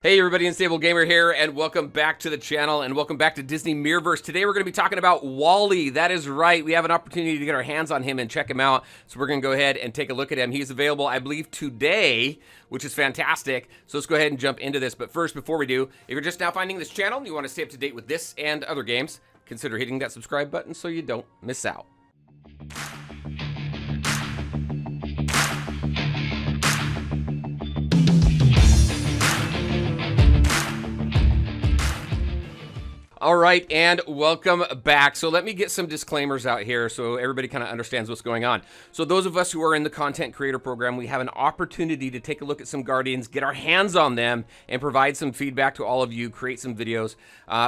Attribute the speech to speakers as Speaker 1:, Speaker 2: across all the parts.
Speaker 1: Hey everybody, Unstable Gamer here, and welcome back to the channel, and welcome back to Disney Mirrorverse. Today we're going to be talking about Wall-E. That is right, we have an opportunity to get our hands on him and check him out, so we're going to go ahead and take a look at him. He's available, I believe, today, which is fantastic, so let's go ahead and jump into this. But first, before we do, if you're just now finding this channel and you want to stay up to date with this and other games, consider hitting that subscribe button so you don't miss out. All right, and welcome back. So let me get some disclaimers out here so everybody kind of understands what's going on. So those of us who are in the content creator program, we have an opportunity to take a look at some Guardians, get our hands on them, and provide some feedback to all of you, create some videos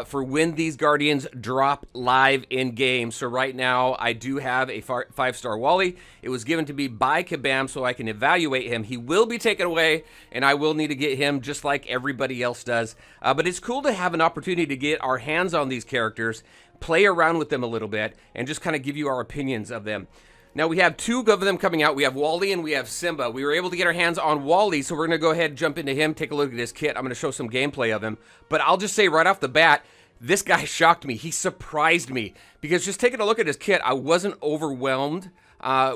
Speaker 1: for when these Guardians drop live in game. So right now, I do have a 5-star Wall-E. It was given to me by Kabam so I can evaluate him. He will be taken away, and I will need to get him just like everybody else does. But it's cool to have an opportunity to get our hands on these characters, play around with them a little bit, and just kind of give you our opinions of them. Now we have two of them coming out. We have Wall-E and we have Simba. We were able to get our hands on Wall-E, so we're going to go ahead and jump into him, take a look at his kit. I'm going to show some gameplay of him, but I'll just say right off the bat, this guy shocked me. He surprised me, because just taking a look at his kit, I wasn't overwhelmed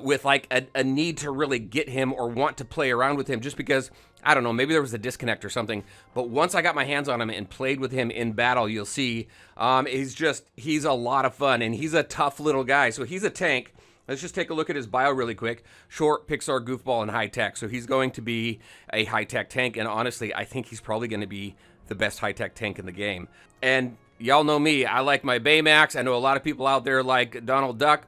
Speaker 1: with like a need to really get him or want to play around with him, just because, I don't know, maybe there was a disconnect or something. But once I got my hands on him and played with him in battle, you'll see he's a lot of fun, and he's a tough little guy. So he's a tank. Let's just take a look at his bio really quick. Short, Pixar, goofball, and high-tech. So he's going to be a high-tech tank, and honestly, I think he's probably going to be the best high-tech tank in the game. And y'all know me. I like my Baymax. I know a lot of people out there like Donald Duck.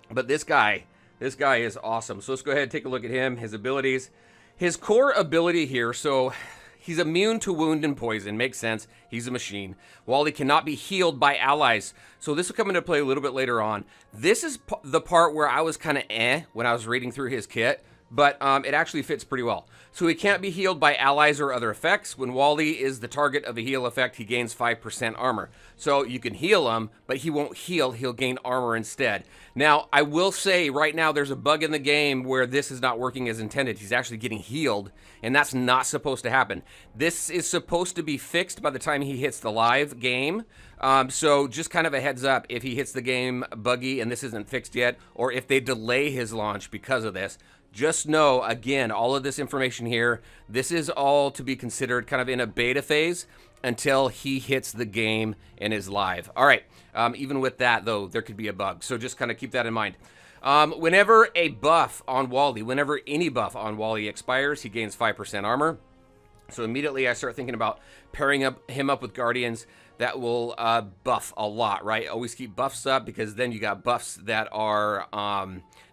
Speaker 1: But this guy is awesome. So let's go ahead and take a look at him, his abilities. His core ability here, so he's immune to wound and poison. Makes sense. He's a machine. Wall-E cannot be healed by allies. So this will come into play a little bit later on. This is the part where I was kind of when I was reading through his kit, but it actually fits pretty well. So he can't be healed by allies or other effects. When Wall-E is the target of a heal effect, he gains 5% armor. So you can heal him, but he won't heal. He'll gain armor instead. Now, I will say right now there's a bug in the game where this is not working as intended. He's actually getting healed, and that's not supposed to happen. This is supposed to be fixed by the time he hits the live game. So just kind of a heads up if he hits the game buggy and this isn't fixed yet, or if they delay his launch because of this. Just know, again, all of this information here, this is all to be considered kind of in a beta phase until he hits the game and is live. All right, even with that, though, there could be a bug, so just kind of keep that in mind. Whenever a buff on Wall-E, whenever any buff on Wall-E expires, he gains 5% armor. So immediately I start thinking about pairing him up with Guardians that will buff a lot, right? Always keep buffs up, because then you got buffs that are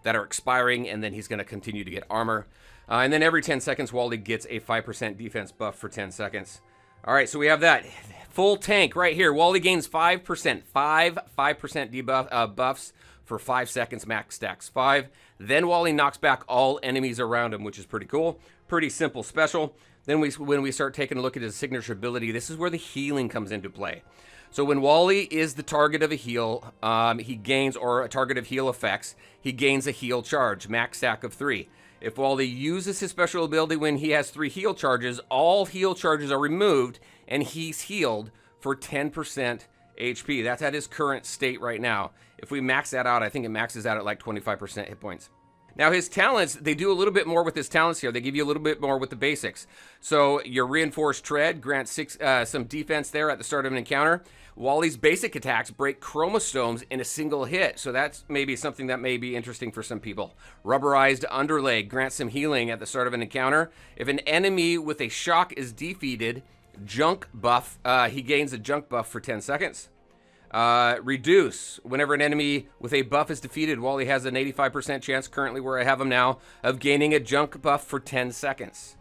Speaker 1: expiring, and then he's going to continue to get armor. And then every 10 seconds, Wall-E gets a 5% defense buff for 10 seconds. All right, so we have that. Full tank right here. Wall-E gains 5%. 5% debuff buffs for 5 seconds, max stacks 5. Then Wall-E knocks back all enemies around him, which is pretty cool. Pretty simple special. Then when we start taking a look at his signature ability, this is where the healing comes into play. So when Wall-E is the target of a heal, he gains, or a target of heal effects, he gains a heal charge, max stack of 3. If Wall-E uses his special ability when he has 3 heal charges, all heal charges are removed, and he's healed for 10% HP. That's at his current state right now. If we max that out, I think it maxes out at like 25% hit points. Now his talents, they do a little bit more with his talents here. They give you a little bit more with the basics. So your reinforced tread grants some defense there at the start of an encounter. Wall-E's basic attacks break chromosomes in a single hit. So that's maybe something that may be interesting for some people. Rubberized underleg grants some healing at the start of an encounter. If an enemy with a shock is defeated, junk buff, he gains a junk buff for 10 seconds. Reduce. Whenever an enemy with a buff is defeated, Wall-E has an 85% chance, currently where I have him now, of gaining a junk buff for 10 seconds.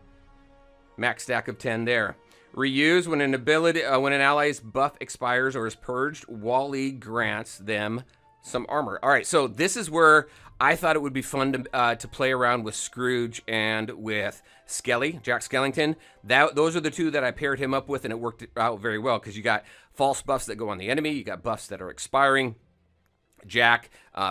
Speaker 1: Max stack of 10 there. Reuse. When an ally's buff expires or is purged, Wall-E grants them some armor. All right, so this is where I thought it would be fun to play around with Scrooge and with Skelly, Jack Skellington. Those are the two that I paired him up with, and it worked out very well, because you got false buffs that go on the enemy, you got buffs that are expiring. Jack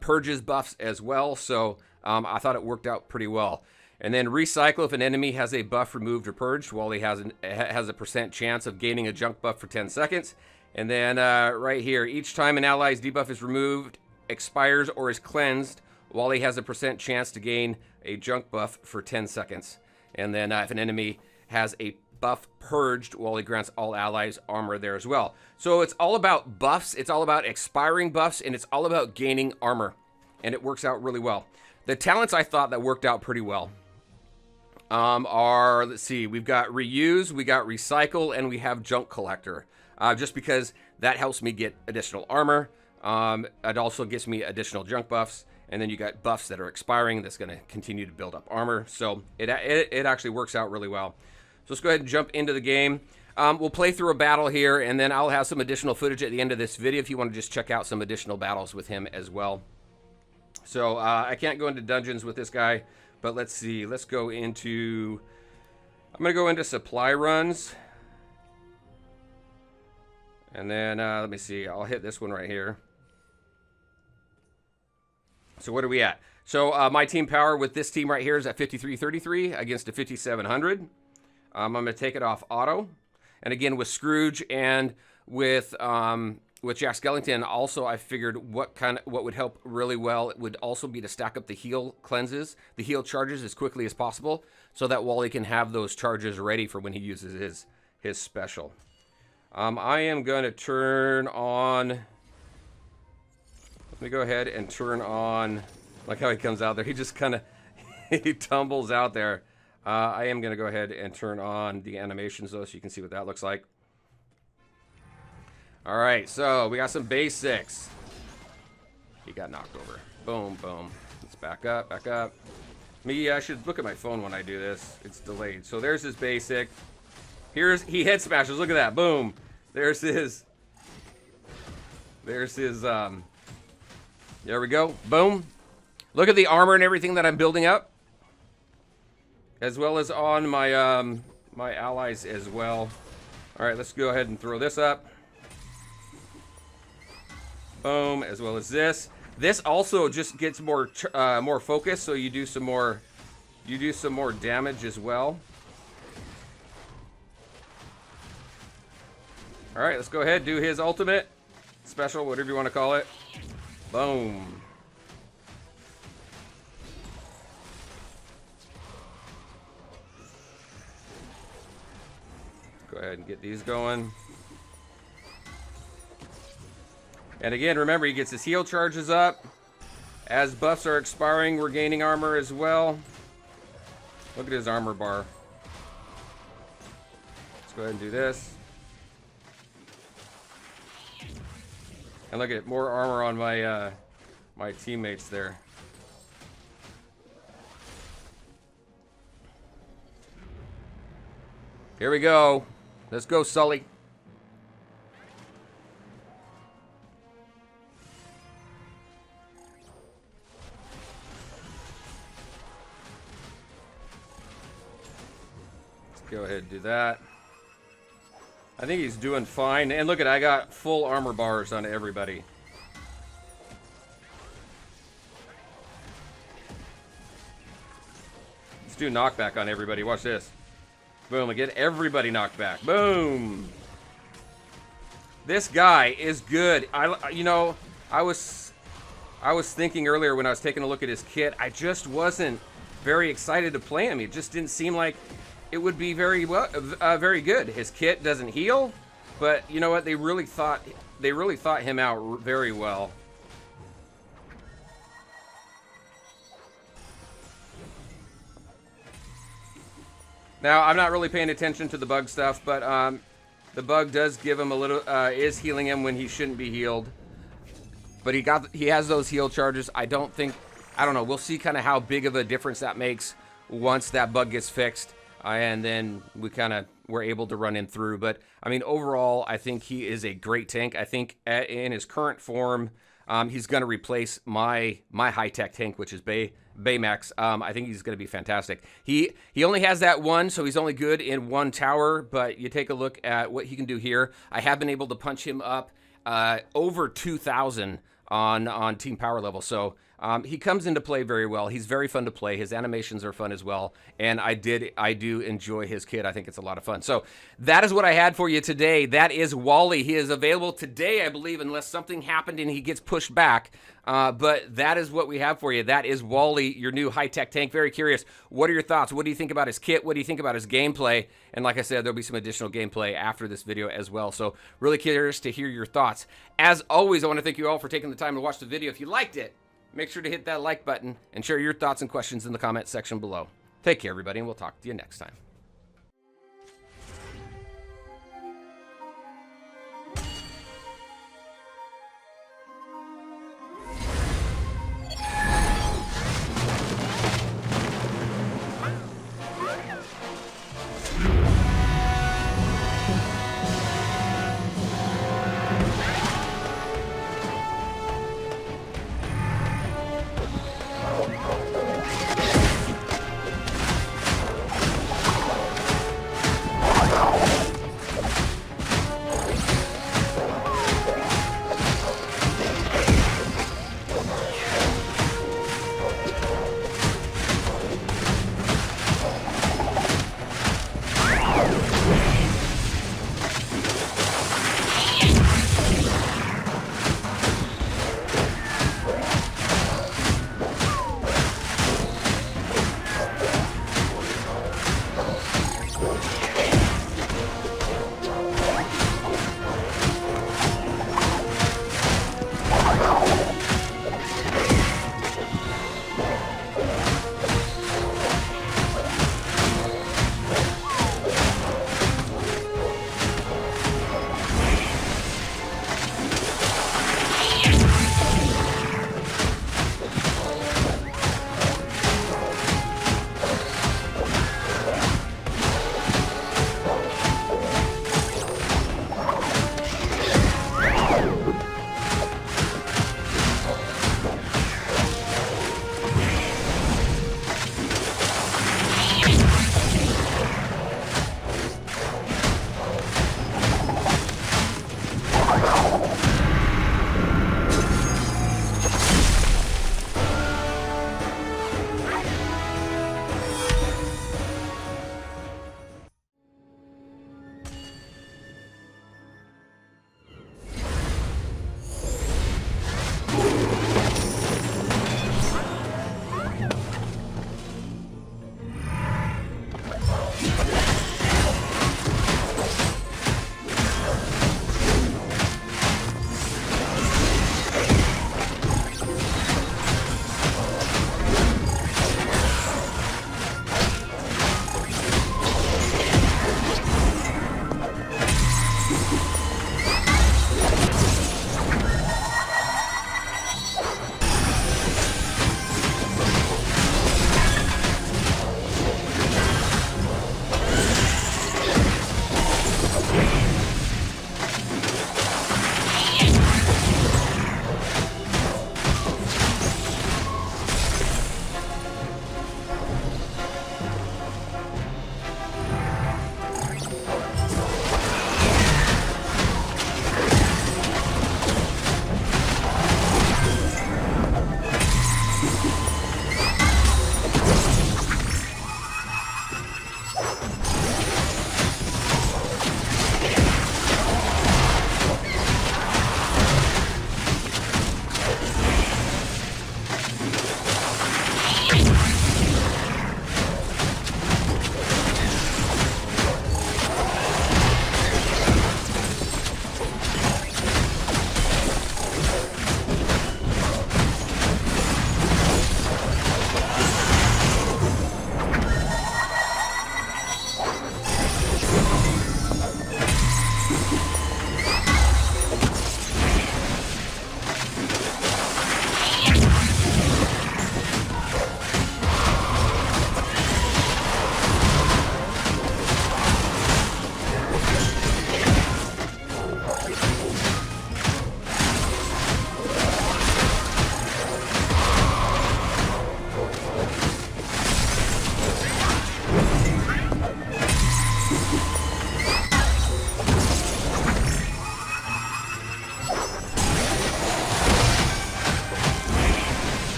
Speaker 1: purges buffs as well, so I thought it worked out pretty well. And then recycle if an enemy has a buff removed or purged. Wall-E has a percent chance of gaining a junk buff for 10 seconds. And then right here, each time an ally's debuff is removed, expires, or is cleansed, Wall-E has a percent chance to gain a junk buff for 10 seconds. And then if an enemy has a buff purged, Wall-E grants all allies armor there as well. So it's all about buffs, it's all about expiring buffs, and it's all about gaining armor. And it works out really well. The talents I thought that worked out pretty well are, let's see, we've got reuse, we got recycle, and we have junk collector. Just because that helps me get additional armor. It also gives me additional junk buffs. And then you got buffs that are expiring that's going to continue to build up armor. So it actually works out really well. So let's go ahead and jump into the game. We'll play through a battle here, and then I'll have some additional footage at the end of this video if you want to just check out some additional battles with him as well. So I can't go into dungeons with this guy, but let's see. Let's go into... I'm going to go into supply runs. And then, let me see. I'll hit this one right here. So what are we at? So my team power with this team right here is at 5333 against a 5700. I'm going to take it off auto. And again, with Scrooge and with Jack Skellington, also I figured what would help really well would also be to stack up the heal cleanses, the heal charges as quickly as possible, so that Wall-E can have those charges ready for when he uses his special. I am going to turn on... Let me go ahead and turn on... Like how he comes out there. He just kind of... he tumbles out there. I am going to go ahead and turn on the animations, though, so you can see what that looks like. All right, so we got some basics. He got knocked over. Boom, boom. Let's back up, back up. I should look at my phone when I do this. It's delayed. So there's his basic. He head smashes. Look at that. Boom. There's his... there we go. Boom. Look at the armor and everything that I'm building up. As well as on my my allies as well. All right, let's go ahead and throw this up. Boom, as well as this. This also just gets more focus, so you do some more damage as well. All right, let's go ahead, do his ultimate, special, whatever you want to call it. Boom. Go ahead and get these going. And again, remember, he gets his heal charges up. As buffs are expiring, we're gaining armor as well. Look at his armor bar. Let's go ahead and do this. And look at more armor on my my teammates there. Here we go. Let's go, Sulley. Let's go ahead and do that. I think he's doing fine. And look at, I got full armor bars on everybody. Let's do knockback on everybody. Watch this. Boom, I get everybody knocked back. Boom. This guy is good. I was thinking earlier when I was taking a look at his kit, I just wasn't very excited to play him. It just didn't seem like it would be very good. His kit doesn't heal, but you know what? They really thought him out very well. Now, I'm not really paying attention to the bug stuff, but the bug does give him a little, is healing him when he shouldn't be healed. But he has those heal charges. I don't know. We'll see kind of how big of a difference that makes once that bug gets fixed. And then we're able to run him through. But, I mean, overall, I think he is a great tank. I think in his current form, he's going to replace my high-tech tank, which is Baymax. I think he's going to be fantastic. He only has that one, so he's only good in one tower. But you take a look at what he can do here. I have been able to punch him up over 2,000 on team power level. So He comes into play very well. He's very fun to play. His animations are fun as well. And I do enjoy his kit. I think it's a lot of fun. So that is what I had for you today. That is Wall-E. He is available today, I believe, unless something happened and he gets pushed back. But that is what we have for you. That is Wall-E, your new high-tech tank. Very curious. What are your thoughts? What do you think about his kit? What do you think about his gameplay? And like I said, there'll be some additional gameplay after this video as well. So really curious to hear your thoughts. As always, I want to thank you all for taking the time to watch the video. If you liked it, make sure to hit that like button and share your thoughts and questions in the comment section below. Take care, everybody, and we'll talk to you next time.